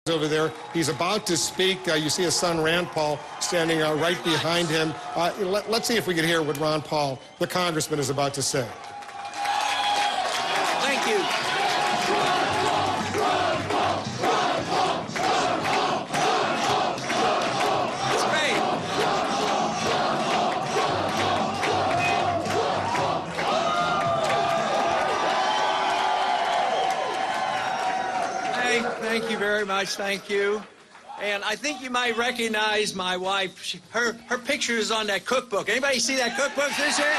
over there. He's about to speak. You see his son, Rand Paul, standing right behind him. Let's see if we can hear what Ron Paul, the congressman, is about to say. Thank you. That's great. Thank you very much. Thank you. And I think you might recognize my wife. Her picture is on that cookbook. Anybody see that cookbook this year?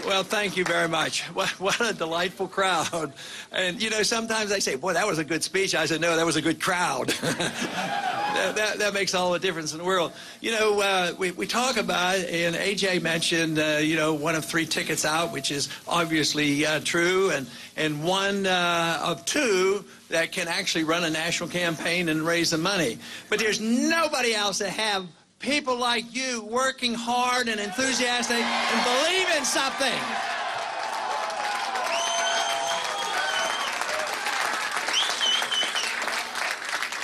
Well, thank you very much. What a delightful crowd. And, you know, sometimes they say, boy, that was a good speech. I said, no, that was a good crowd. That makes all the difference in the world. You know, we talk about, and A.J. mentioned, you know, one of 3 tickets out, which is obviously true, and one of 2 that can actually run a national campaign and raise the money. But there's nobody else that have people like you working hard and enthusiastic and believe in something.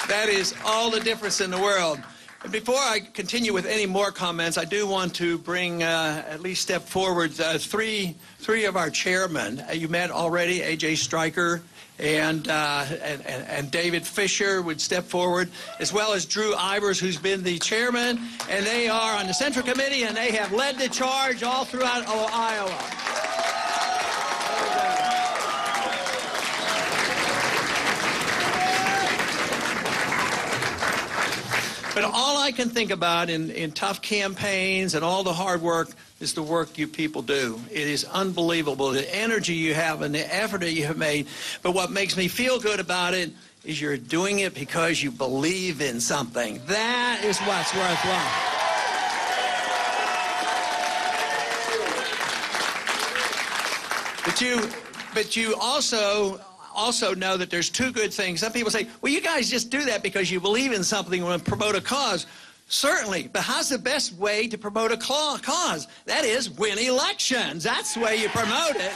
That is all the difference in the world. And before I continue with any more comments, I do want to bring, at least step forward, three of our chairmen. You met already, A.J. Stryker and David Fisher would step forward, as well as Drew Ivers, who's been the chairman, and they are on the Central Committee, and they have led the charge all throughout Iowa. But all I can think about in tough campaigns and all the hard work is the work you people do. It is unbelievable, the energy you have and the effort that you have made. But what makes me feel good about it is you're doing it because you believe in something. That is what's worthwhile. But you also know that there's 2 good things. Some people say, well, you guys just do that because you believe in something and promote a cause. Certainly, but how's the best way to promote a cause? That is, win elections. That's the way you promote it.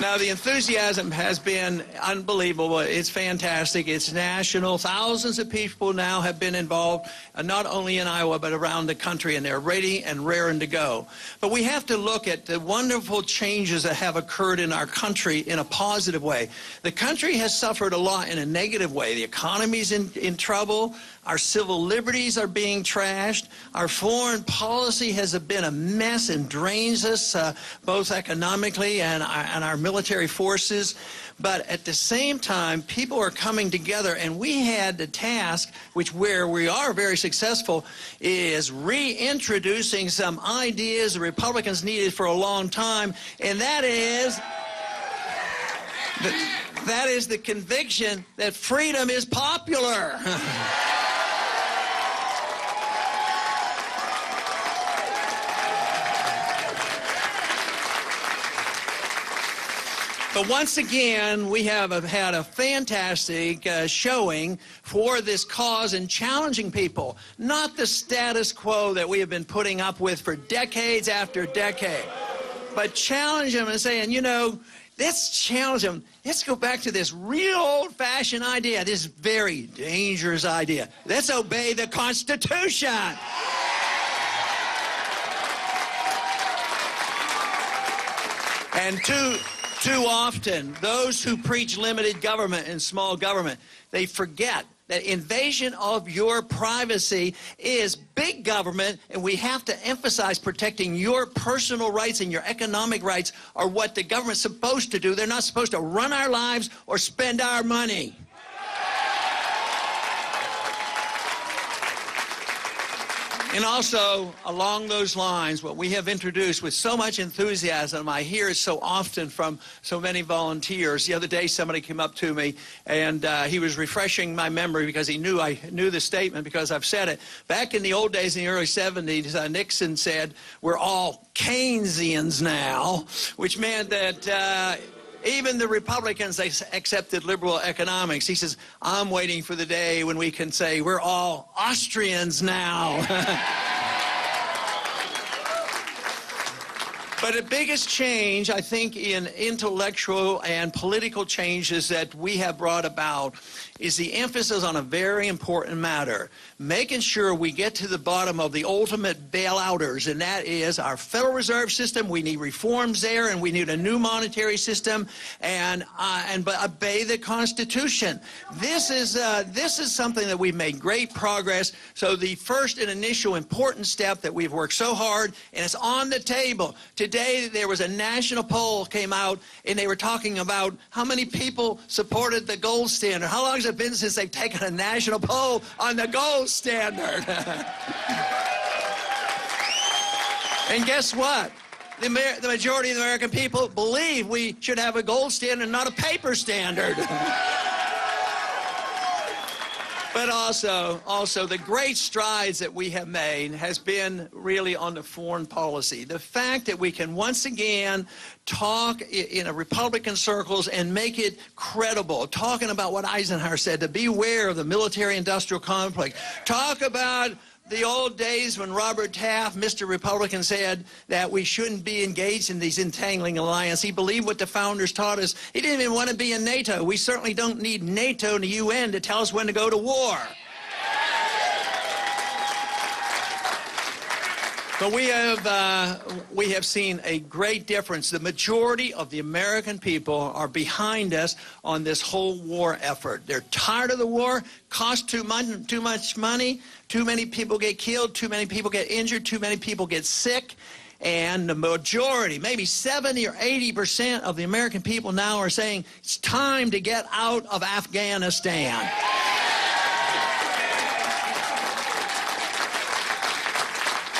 Now, the enthusiasm has been unbelievable. It's fantastic. It's national. Thousands of people now have been involved, not only in Iowa, but around the country, and they're ready and raring to go. But we have to look at the wonderful changes that have occurred in our country in a positive way. The country has suffered a lot in a negative way. The economy's in trouble. Our civil liberties are being trashed. Our foreign policy has been a mess and drains us both economically and our military forces. But at the same time, people are coming together, and we had the task, where we are very successful, is reintroducing some ideas the Republicans needed for a long time, and that is the conviction that freedom is popular. But once again, we have had a fantastic showing for this cause and challenging people, not the status quo that we have been putting up with for decades after decade, but challenge them and saying, you know, let's challenge them. Let's go back to this real old-fashioned idea, this very dangerous idea. Let's obey the Constitution. And too often, those who preach limited government and small government, they forget that invasion of your privacy is big government, and we have to emphasize protecting your personal rights and your economic rights are what the government's supposed to do. They're not supposed to run our lives or spend our money. And also, along those lines, what we have introduced with so much enthusiasm, I hear it so often from so many volunteers. The other day, somebody came up to me, and he was refreshing my memory because he knew I knew the statement because I've said it. Back in the old days, in the early 70s, Nixon said, we're all Keynesians now, which meant that even the Republicans, they accepted liberal economics. He says, I'm waiting for the day when we can say we're all Austrians now. But the biggest change, I think, in intellectual and political changes that we have brought about is the emphasis on a very important matter, making sure we get to the bottom of the ultimate bailouters, and that is our Federal Reserve System. We need reforms there, and we need a new monetary system, and obey the Constitution. This is something that we've made great progress. So the first and initial important step that we've worked so hard, and it's on the table. Today there was a national poll came out, and they were talking about how many people supported the gold standard. How long has it been since they've taken a national poll on the gold standard? And guess what? The majority of the American people believe we should have a gold standard, not a paper standard. But also the great strides that we have made has been really on the foreign policy. The fact that we can once again talk in a Republican circles and make it credible, talking about what Eisenhower said, to beware of the military-industrial complex. Talk about the old days when Robert Taft, Mr. Republican, said that we shouldn't be engaged in these entangling alliances. He believed what the founders taught us. He didn't even want to be in NATO. We certainly don't need NATO and the UN to tell us when to go to war. But we have seen a great difference. The majority of the American people are behind us on this whole war effort. They're tired of the war. Costs too much money. Too many people get killed. Too many people get injured. Too many people get sick. And the majority, maybe 70 or 80% of the American people now are saying it's time to get out of Afghanistan.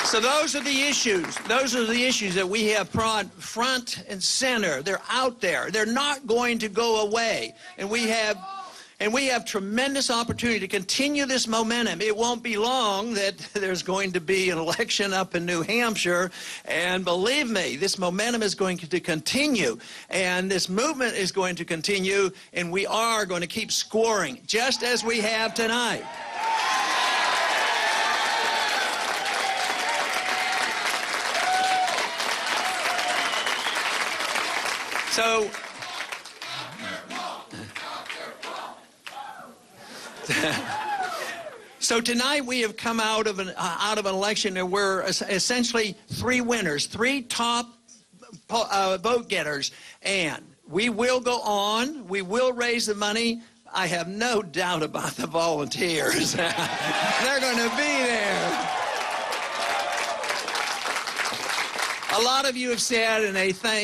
So those are the issues. Those are the issues that we have brought front and center. They're out there. They're not going to go away. And we have tremendous opportunity to continue this momentum. It won't be long that there's going to be an election up in New Hampshire. And believe me, this momentum is going to continue. And this movement is going to continue. And we are going to keep scoring, just as we have tonight. So tonight we have come out of an election and we're essentially three winners, three top vote getters, and we will go on. We will raise the money. I have no doubt about the volunteers. They're going to be there. A lot of you have said, and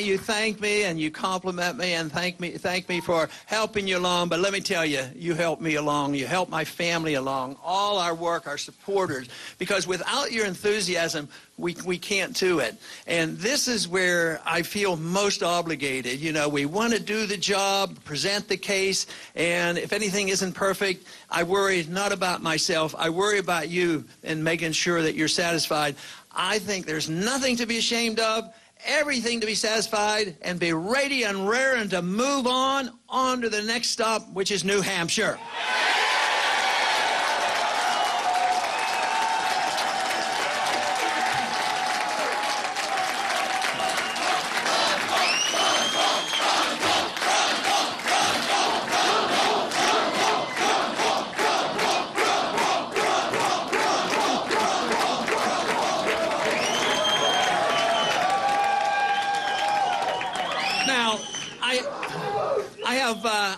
you thank me and you compliment me and thank me for helping you along. But let me tell you, you helped me along. You helped my family along. All our work, our supporters, because without your enthusiasm, we can't do it. And this is where I feel most obligated. You know, we want to do the job, present the case, and if anything isn't perfect, I worry not about myself. I worry about you and making sure that you're satisfied. I think there's nothing to be ashamed of, everything to be satisfied, and be ready and raring to move on to the next stop, which is New Hampshire.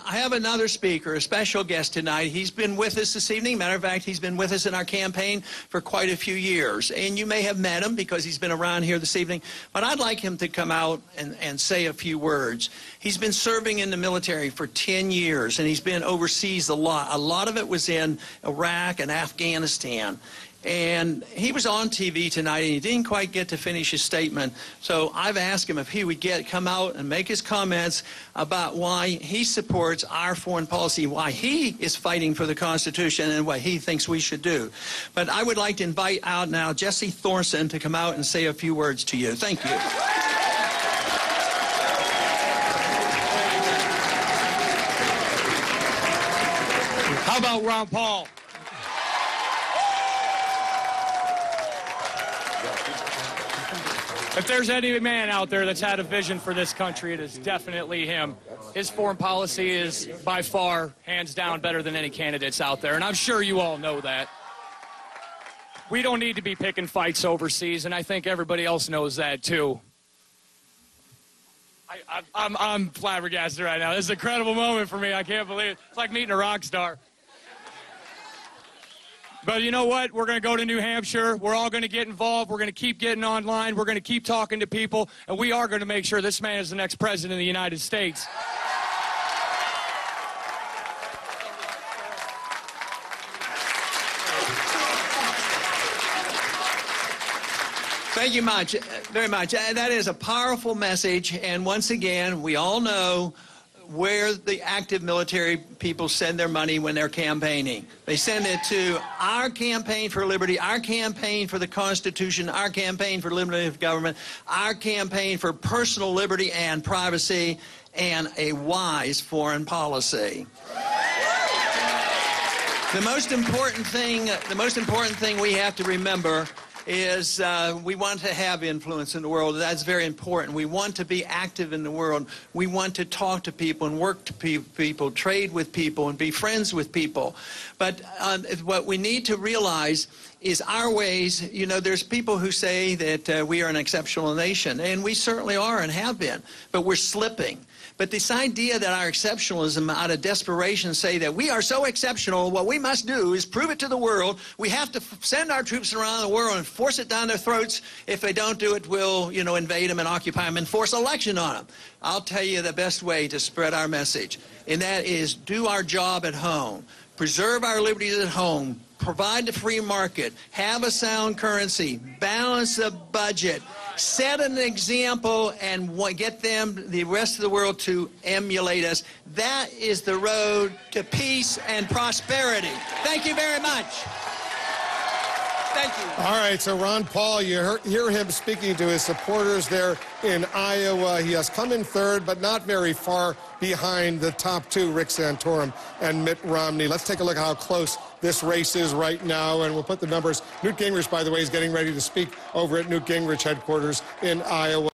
I have another speaker, a special guest tonight. He's been with us this evening. Matter of fact, he's been with us in our campaign for quite a few years. And you may have met him because he's been around here this evening. But I'd like him to come out and say a few words. He's been serving in the military for 10 years, and he's been overseas a lot. A lot of it was in Iraq and Afghanistan. And he was on TV tonight, and he didn't quite get to finish his statement. So I've asked him if he would come out and make his comments about why he supports our foreign policy, why he is fighting for the Constitution, and what he thinks we should do. But I would like to invite out now Jesse Thorson to come out and say a few words to you. Thank you. How about Ron Paul? If there's any man out there that's had a vision for this country, it is definitely him. His foreign policy is by far, hands down, better than any candidates out there, and I'm sure you all know that. We don't need to be picking fights overseas, and I think everybody else knows that too. I'm flabbergasted right now. This is an incredible moment for me. I can't believe it. It's like meeting a rock star. But you know what? We're going to go to New Hampshire. We're all going to get involved. We're going to keep getting online. We're going to keep talking to people. And we are going to make sure this man is the next president of the United States. Thank you very much. That is a powerful message. And once again, we all know where the active military people send their money when they're campaigning. They send it to our campaign for liberty, our campaign for the Constitution, our campaign for liberty of government, our campaign for personal liberty and privacy, and a wise foreign policy. The most important thing we have to remember is we want to have influence in the world. That's very important. We want to be active in the world. We want to talk to people and work to people, trade with people, and be friends with people. But what we need to realize is our ways. You know, there's people who say that we are an exceptional nation, and we certainly are and have been, but we're slipping. But this idea that our exceptionalism out of desperation say that we are so exceptional, what we must do is prove it to the world. We have to send our troops around the world and force it down their throats. If they don't do it, we'll, invade them and occupy them and force election on them. I'll tell you the best way to spread our message, and that is do our job at home. Preserve our liberties at home. Provide the free market. Have a sound currency. Balance the budget. Set an example and get the rest of the world to emulate us. That is the road to peace and prosperity. Thank you very much. Thank you. All right, so Ron Paul, you hear him speaking to his supporters there in Iowa. He has come in third, but not very far behind the top two, Rick Santorum and Mitt Romney. Let's take a look at how close this race is right now, and we'll put the numbers. Newt Gingrich, by the way, is getting ready to speak over at Newt Gingrich headquarters in Iowa.